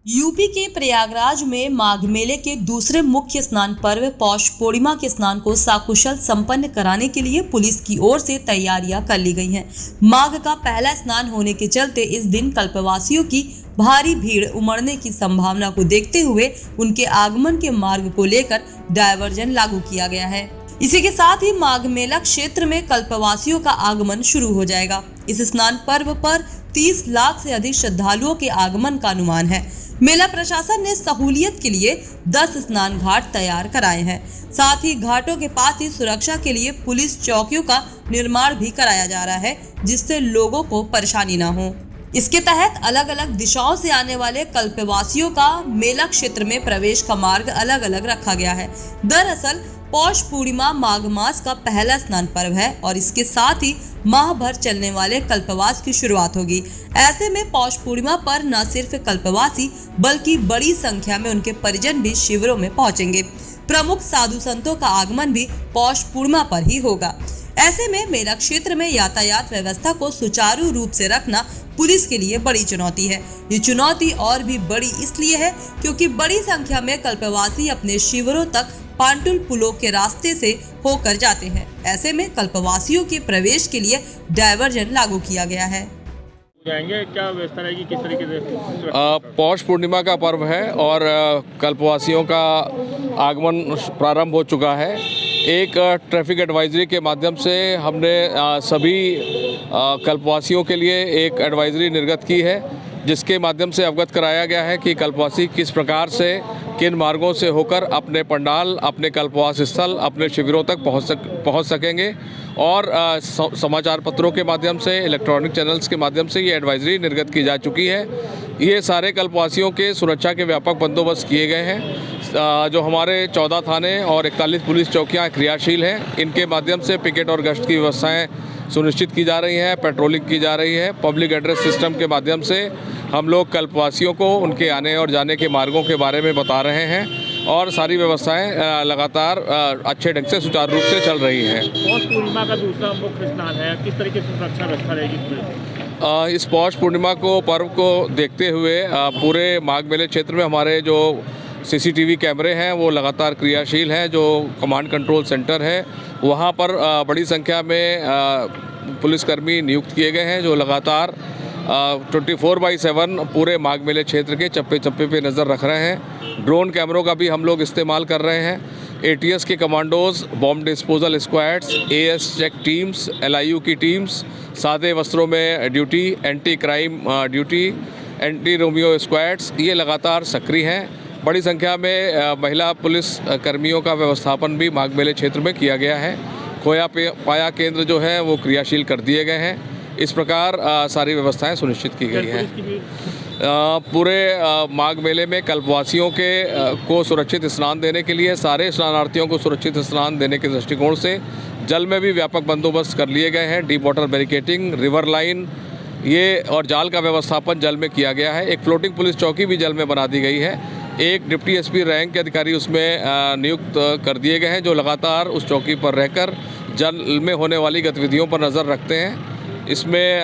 UP के प्रयागराज में माघ मेले के दूसरे मुख्य स्नान पर्व पौष पूर्णिमा के स्नान को सकुशल संपन्न कराने के लिए पुलिस की ओर से तैयारियां कर ली गई हैं। माघ का पहला स्नान होने के चलते इस दिन कल्पवासियों की भारी भीड़ उमड़ने की संभावना को देखते हुए उनके आगमन के मार्ग को लेकर डायवर्जन लागू किया गया है। इसी के साथ ही माघ मेला क्षेत्र में कल्पवासियों का आगमन शुरू हो जाएगा। इस स्नान पर्व पर 30 लाख से अधिक श्रद्धालुओं के आगमन का अनुमान है। मेला प्रशासन ने सहूलियत के लिए 10 स्नान घाट तैयार कराए हैं। साथ ही घाटों के पास ही सुरक्षा के लिए पुलिस चौकियों का निर्माण भी कराया जा रहा है, जिससे लोगों को परेशानी न हो। इसके तहत अलग अलग दिशाओं से आने वाले कल्पवासियों का मेला क्षेत्र में प्रवेश का मार्ग अलग अलग रखा गया है। दरअसल पौष पूर्णिमा माघ मास का पहला स्नान पर्व है और इसके साथ ही माह भर चलने वाले कल्पवास की शुरुआत होगी। ऐसे में पौष पूर्णिमा पर न सिर्फ कल्पवासी बल्कि बड़ी संख्या में उनके परिजन भी शिविरों में पहुंचेंगे। प्रमुख साधु संतों का आगमन भी पौष पूर्णिमा पर ही होगा। ऐसे में मेला क्षेत्र में यातायात व्यवस्था को सुचारू रूप से रखना पुलिस के लिए बड़ी चुनौती है। ये चुनौती और भी बड़ी इसलिए है क्योंकि बड़ी संख्या में कल्पवासी अपने शिविरों तक पांटुल पुलों के रास्ते से होकर जाते हैं। ऐसे में कल्पवासियों के प्रवेश के लिए डायवर्जन लागू किया गया है। जाएंगे, क्या व्यवस्था रहेगी, किस तरीके से? पौष पूर्णिमा का पर्व है और कल्पवासियों का आगमन प्रारंभ हो चुका है। एक ट्रैफिक एडवाइजरी के माध्यम से हमने सभी कल्पवासियों के लिए एक एडवाइजरी निर्गत की है, जिसके माध्यम से अवगत कराया गया है कि कल्पवासी किस प्रकार से किन मार्गों से होकर अपने पंडाल, अपने कल्पवास स्थल, अपने शिविरों तक पहुंच सकेंगे। और समाचार पत्रों के माध्यम से, इलेक्ट्रॉनिक चैनल्स के माध्यम से ये एडवाइजरी निर्गत की जा चुकी है। ये सारे कल्पवासियों के सुरक्षा के व्यापक बंदोबस्त किए गए हैं। जो हमारे 14 थाने और 41 पुलिस चौकियाँ क्रियाशील हैं, इनके माध्यम से पिकेट और गश्त की व्यवस्थाएँ सुनिश्चित की जा रही हैं, पेट्रोलिंग की जा रही है। पब्लिक एड्रेस सिस्टम के माध्यम से हम लोग कल्पवासियों को उनके आने और जाने के मार्गों के बारे में बता रहे हैं और सारी व्यवस्थाएं लगातार अच्छे ढंग से सुचारू रूप से चल रही हैं। पौष पूर्णिमा का दूसरा मुख्य स्नान है, किस तरीके से सुरक्षा व्यवस्था रहेगी? इस पौष पूर्णिमा को पर्व को देखते हुए पूरे माघ मेले क्षेत्र में हमारे जो CCTV कैमरे हैं वो लगातार क्रियाशील हैं। जो कमांड कंट्रोल सेंटर है वहाँ पर बड़ी संख्या में पुलिसकर्मी नियुक्त किए गए हैं, जो लगातार 24/7 पूरे माघ मेले क्षेत्र के चप्पे चप्पे पे नज़र रख रहे हैं। ड्रोन कैमरों का भी हम लोग इस्तेमाल कर रहे हैं। ATS के commandos, bomb disposal squads, AS check teams, LIU की टीम्स, सादे वस्त्रों में duty, anti crime duty, anti Romeo squads, ये लगातार सक्रिय हैं। बड़ी संख्या में महिला पुलिस कर्मियों का व्यवस्थापन भी माघ मेले क्षेत्र में किया गया है। खोया पाया केंद्र जो है वो क्रियाशील कर दिए गए हैं। इस प्रकार सारी व्यवस्थाएं सुनिश्चित की गई हैं। पूरे माघ मेले में कल्पवासियों को सुरक्षित स्नान देने के लिए, सारे स्नानार्थियों को सुरक्षित स्नान देने के दृष्टिकोण से जल में भी व्यापक बंदोबस्त कर लिए गए हैं। Deep water barricading, river line, ये और जाल का व्यवस्थापन जल में किया गया है। एक फ्लोटिंग पुलिस चौकी भी जल में बना दी गई है। एक डिप्टी SP रैंक के अधिकारी उसमें नियुक्त कर दिए गए हैं, जो लगातार उस चौकी पर रहकर जल में होने वाली गतिविधियों पर नज़र रखते हैं। इसमें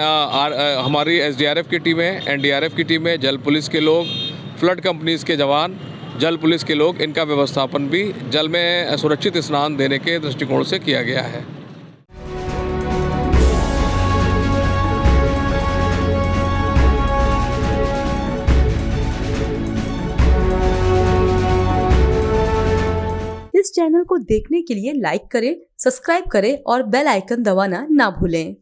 हमारी SDRF की टीमें, NDRF की टीमें, जल पुलिस के लोग, फ्लड कंपनीज के जवान, जल पुलिस के लोग, इनका व्यवस्थापन भी जल में सुरक्षित स्नान देने के दृष्टिकोण से किया गया है। इस चैनल को देखने के लिए लाइक करें, सब्सक्राइब करें और बेल आइकन दबाना ना भूलें।